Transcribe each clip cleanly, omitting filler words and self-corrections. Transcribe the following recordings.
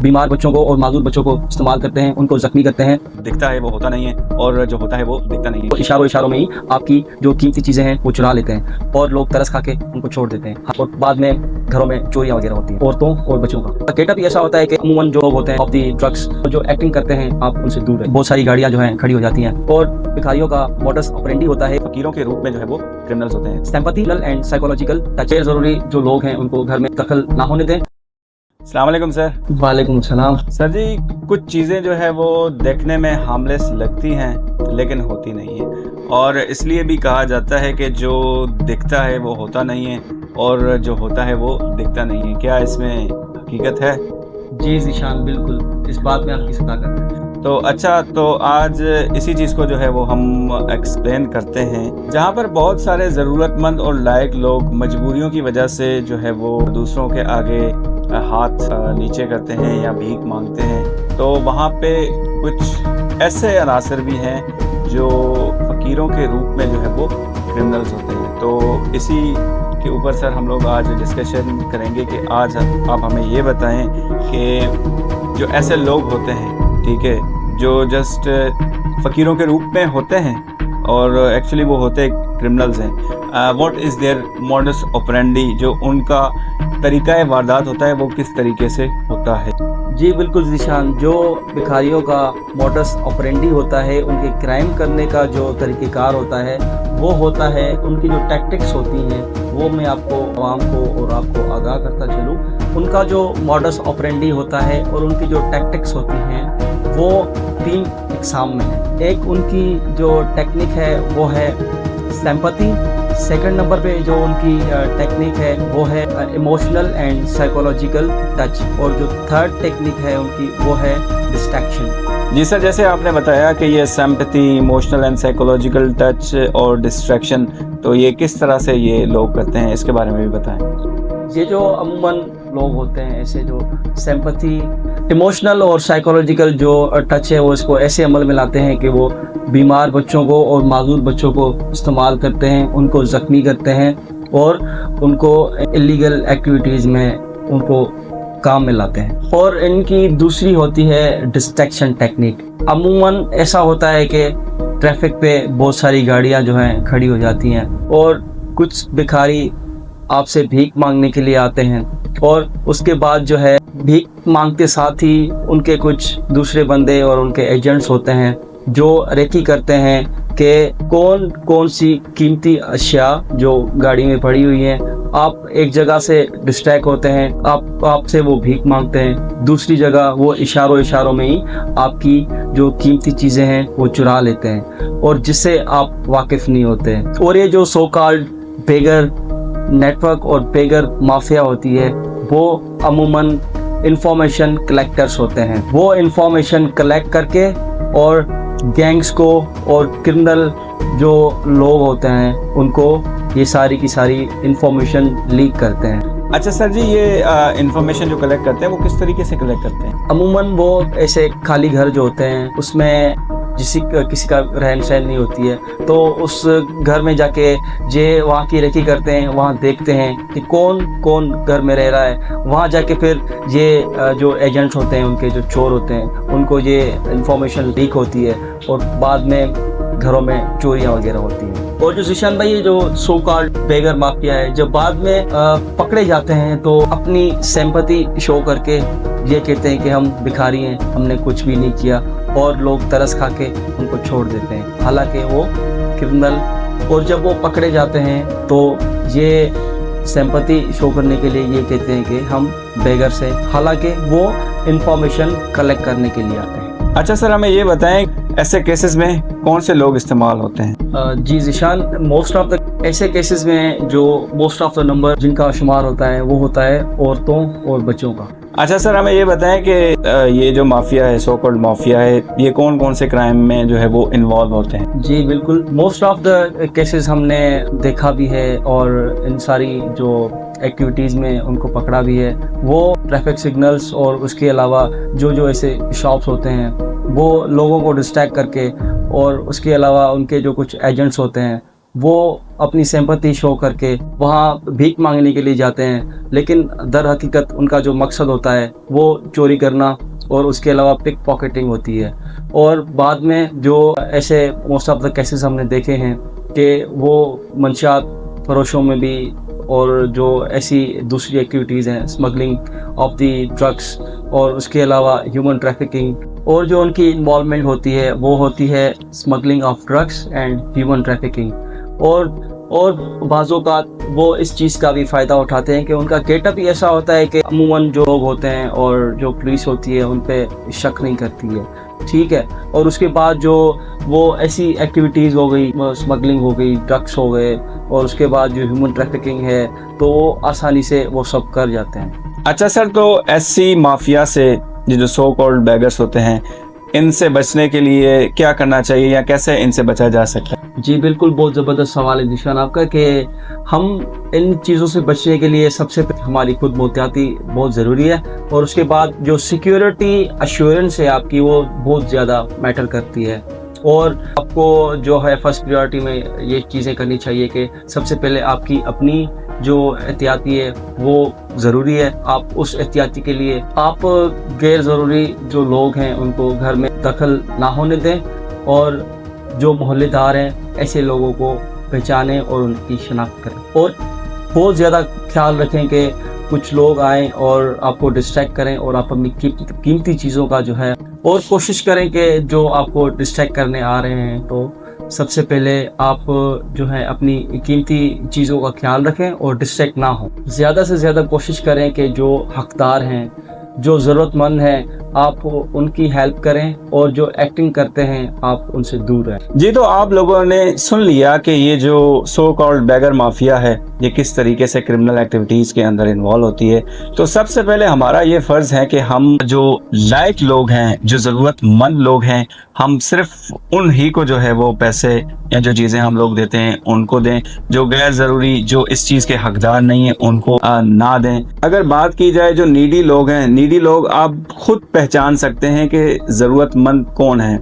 बीमार बच्चों को और माजूर बच्चों को इस्तेमाल करते हैं, उनको जख्मी करते हैं। दिखता है वो होता नहीं है और जो होता है वो दिखता नहीं है। इशारों इशारों में ही आपकी जो कीमती चीजें हैं वो चुरा लेते हैं और लोग तरस खा के उनको छोड़ देते हैं और बाद में घरों में चोरियां वगैरह होती हैं औरतों और बच्चों का। गेटअप भी ऐसा होता है कि अमूमन जो लोग होते हैं ऑफ दी ड्रग्स जो एक्टिंग करते हैं आप उनसे दूर है। बहुत सारी गाड़ियां जो हैं खड़ी हो जाती हैं और भिखारियों का मोडस ऑपरेंडी होता है। फकीरों के रूप में जो है वो क्रिमिनल्स होते हैं। सिंपैथी एंड साइकोलॉजिकल टच जरूरी जो लोग हैं उनको घर में दखल ना होने दें। अस्सलाम वालेकुम सर। वालेकुम सलाम। सर जी, कुछ चीज़ें जो है वो देखने में हार्मलेस लगती हैं लेकिन होती नहीं है और इसलिए भी कहा जाता है कि जो दिखता है वो होता नहीं है और जो होता है वो दिखता नहीं है। क्या इसमें हकीकत है? जी ज़ीशान, बिल्कुल इस बात में आपकी सदाकत है। तो अच्छा, तो आज इसी चीज़ को जो है वो हम एक्सप्लेन करते हैं। जहाँ पर बहुत सारे ज़रूरतमंद और लायक लोग मजबूरियों की वजह से जो है वो दूसरों के आगे हाथ नीचे करते हैं या भीख मांगते हैं, तो वहाँ पे कुछ ऐसे अनासर भी हैं जो फ़कीरों के रूप में जो है वो क्रिमिनल्स होते हैं। तो इसी के ऊपर सर हम लोग आज डिस्कशन करेंगे कि आज आप हमें ये बताएं कि जो ऐसे लोग होते हैं, ठीक है, जो जस्ट फ़कीरों के रूप में होते हैं और एक्चुअली वो होते क्रिमिनल्स हैं, what is their modus operandi, जो उनका तरीक़ा वारदात होता है वो किस तरीके से होता है। जी बिल्कुल ज़ीशान, जो भिखारियों का मोडस ऑपरेंडी होता है, उनके क्राइम करने का जो तरीक़ेकार होता है वो होता है, उनकी जो टैक्टिक्स होती हैं वो मैं आपको आवाम को और आपको आगाह करता चलूँ। उनका जो मोडस ऑपरेंडी होता है और उनकी जो टैक्टिक्स होती हैं वो 3 इकसाम में है। एक उनकी जो टेक्निक है वो है सिंपैथी। सेकंड नंबर पे जो उनकी टेक्निक है वो है इमोशनल एंड साइकोलॉजिकल टच और जो थर्ड टेक्निक है उनकी वो है डिस्ट्रैक्शन। जी सर, जैसे आपने बताया कि ये sympathy, emotional and psychological touch और डिस्ट्रैक्शन, तो ये किस तरह से ये लोग करते हैं, इसके बारे में भी बताएं। ये जो अमूमन लोग होते हैं ऐसे जो सिंपैथी, इमोशनल और साइकोलॉजिकल जो टच है वो इसको ऐसे अमल में लाते हैं कि वो बीमार बच्चों को और माजूर बच्चों को इस्तेमाल करते हैं, उनको ज़ख्मी करते हैं और उनको इलीगल एक्टिविटीज़ में उनको काम में लाते हैं। और इनकी दूसरी होती है डिस्ट्रैक्शन टेक्निक। अमूमन ऐसा होता है कि ट्रैफिक पे बहुत सारी गाड़ियां जो हैं खड़ी हो जाती हैं और कुछ भिखारी आपसे भीख मांगने के लिए आते हैं और उसके बाद जो है भीख मांगते साथ ही उनके कुछ दूसरे बंदे और उनके एजेंट्स होते हैं जो रेकी करते हैं कि कौन कौन सी कीमती अशिया जो गाड़ी में पड़ी हुई हैं, आप एक जगह से डिस्ट्रैक्ट होते हैं, आपसे वो भीख मांगते हैं, दूसरी जगह वो इशारों इशारों में ही आपकी जो कीमती चीज़ें हैं वो चुरा लेते हैं और जिससे आप वाकिफ़ नहीं होते हैं। और ये जो सो कॉल्ड बेगर नेटवर्क और बेगर माफिया होती है वो अमूमन इंफॉर्मेशन कलेक्टर्स होते हैं। वो इंफॉर्मेशन कलेक्ट करके और गैंग्स को और क्रिमिनल जो लोग होते हैं उनको ये सारी की सारी इंफॉर्मेशन लीक करते हैं। अच्छा सर जी, ये इंफॉर्मेशन जो कलेक्ट करते हैं वो किस तरीके से कलेक्ट करते हैं? अमूमन वो ऐसे खाली घर जो होते हैं उसमें किसी का रहन सहन नहीं होती है, तो उस घर में जाके ये वहाँ की रेकी करते हैं, वहाँ देखते हैं कि कौन कौन घर में रह रहा है। वहाँ जाके फिर ये जो एजेंट्स होते हैं, उनके जो चोर होते हैं, उनको ये इंफॉर्मेशन लीक होती है और बाद में घरों में चोरियाँ वगैरह होती हैं। और जो ज़ीशान भाई, ये जो सो कॉल्ड बेगर माफिया है, जब बाद में पकड़े जाते हैं तो अपनी सिंपैथी शो करके ये कहते हैं कि हम भिखारी हैं, हमने कुछ भी नहीं किया और लोग तरस खा के उनको छोड़ देते हैं, हालांकि वो क्रिमिनल। और जब वो पकड़े जाते हैं तो ये सिंपैथी शो करने के लिए ये कहते हैं कि हम बेगर से, हालांकि वो इंफॉर्मेशन कलेक्ट करने के लिए आते हैं। अच्छा सर, हमें ये बताएं ऐसे केसेस में कौन से लोग इस्तेमाल होते हैं? जी ज़ीशान, मोस्ट ऑफ द ऐसे केसेस में जो मोस्ट ऑफ द नंबर जिनका शुमार होता है वो होता है औरतों और बच्चों का। अच्छा सर, हमें ये बताएं कि ये जो माफिया है, सो कॉल्ड माफिया है, ये कौन कौन से क्राइम में जो है वो इन्वॉल्व होते हैं? जी बिल्कुल, मोस्ट ऑफ द केसेस हमने देखा भी है और इन सारी जो एक्टिविटीज़ में उनको पकड़ा भी है। वो ट्रैफिक सिग्नल्स और उसके अलावा जो ऐसे शॉप्स होते हैं वो लोगों को डिस्ट्रैक्ट करके और उसके अलावा उनके जो कुछ एजेंट्स होते हैं वो अपनी सिंपैथी शो करके वहाँ भीख मांगने के लिए जाते हैं, लेकिन दर हकीकत उनका जो मकसद होता है वो चोरी करना और उसके अलावा पिक पॉकेटिंग होती है। और बाद में जो ऐसे मोस्ट ऑफ द केसेस हमने देखे हैं कि वो मंशियात फरोशों में भी और जो ऐसी दूसरी एक्टिविटीज़ हैं, स्मगलिंग ऑफ द ड्रग्स और उसके अलावा ह्यूमन ट्रैफिकिंग, और जो उनकी इन्वॉल्वमेंट होती है वो होती है smuggling of drugs and human trafficking. और बाज़ों का वो इस चीज़ का भी फ़ायदा उठाते हैं कि उनका गेटअप ही ऐसा होता है कि अमूमन जो लोग होते हैं और जो पुलिस होती है उन पे शक नहीं करती है, ठीक है। और उसके बाद जो वो ऐसी एक्टिविटीज़ हो गई, स्मगलिंग हो गई, ड्रग्स हो गए, और उसके बाद जो ह्यूमन ट्रैफिकिंग है, तो वो आसानी से वो सब कर जाते हैं। अच्छा सर, तो ऐसी माफिया से ये जो सो कॉल्ड बैगर्स होते हैं, इनसे बचने के लिए क्या करना चाहिए या कैसे इनसे बचा जा सकता है? जी बिल्कुल, बहुत ज़बरदस्त सवाल है निशान आपका कि हम इन चीज़ों से बचने के लिए सबसे पहले हमारी खुद मोहतियाती बहुत ज़रूरी है, और उसके बाद जो सिक्योरिटी अश्योरेंस है आपकी वो बहुत ज़्यादा मैटर करती है। और आपको जो है फर्स्ट प्रायोरिटी में ये चीज़ें करनी चाहिए कि सबसे पहले आपकी अपनी जो एहतियाती है वो ज़रूरी है। आप उस एहतियाती के लिए आप गैर ज़रूरी जो लोग हैं उनको घर में दखल ना होने दें, और जो मोहल्लेदार हैं ऐसे लोगों को पहचानें और उनकी शनाख्त करें। और बहुत ज़्यादा ख्याल रखें कि कुछ लोग आएँ और आपको डिस्ट्रैक्ट करें और आप अपनी कीमती चीज़ों का जो है, और कोशिश करें कि जो आपको डिस्ट्रैक्ट करने आ रहे हैं तो सबसे पहले आप जो है अपनी कीमती चीज़ों का ख्याल रखें और डिस्ट्रैक्ट ना हो। ज़्यादा से ज़्यादा कोशिश करें कि जो हकदार हैं, जो ज़रूरतमंद हैं, आप उनकी हेल्प करें, और जो एक्टिंग करते हैं आप उनसे दूर रहें। जी, तो आप लोगों ने सुन लिया कि ये जो सो कॉल्ड बैगर माफिया है ये किस तरीके से क्रिमिनल एक्टिविटीज़ के अंदर इन्वॉल्व होती है। तो सबसे पहले हमारा ये फ़र्ज़ है कि हम जो लायक लोग हैं, जो ज़रूरतमंद लोग हैं, हम सिर्फ उन ही को जो है वो पैसे या जो चीज़ें हम लोग देते हैं उनको दें। जो गैर ज़रूरी, जो इस चीज़ के हकदार नहीं हैं, उनको ना दें। अगर बात की जाए जो नीडी लोग हैं, नीडी लोग आप खुद पहचान सकते हैं कि ज़रूरतमंद कौन है।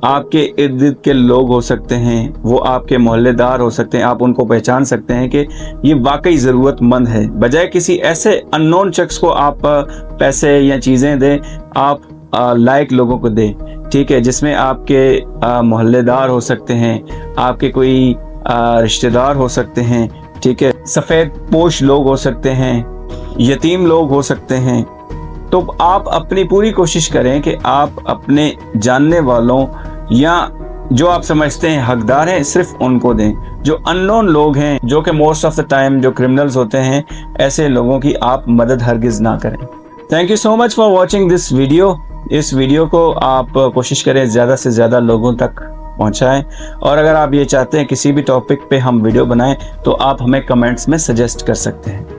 आपके इर्द गिर्द के लोग हो सकते हैं, वो आपके मोहल्लेदार हो सकते हैं, आप उनको पहचान सकते हैं कि ये वाकई ज़रूरतमंद है। बजाय किसी ऐसे अननोन शख्स को आप पैसे या चीज़ें दें, आप लायक लोगों को दें, ठीक है, जिसमें आपके मोहल्लेदार हो सकते हैं, आपके कोई रिश्तेदार हो सकते हैं, ठीक है, सफ़ेद पोश लोग हो सकते हैं, यतीम लोग हो सकते हैं। तो आप अपनी पूरी कोशिश करें कि आप अपने जानने वालों या जो आप समझते हैं हकदार हैं, सिर्फ उनको दें। जो अननोन लोग हैं, जो कि मोस्ट ऑफ द टाइम जो क्रिमिनल्स होते हैं, ऐसे लोगों की आप मदद हरगिज़ ना करें। Thank you so much for watching this video. इस वीडियो को आप कोशिश करें ज़्यादा से ज़्यादा लोगों तक पहुंचाएं, और अगर आप ये चाहते हैं किसी भी टॉपिक पे हम वीडियो बनाएं तो आप हमें कमेंट्स में सजेस्ट कर सकते हैं।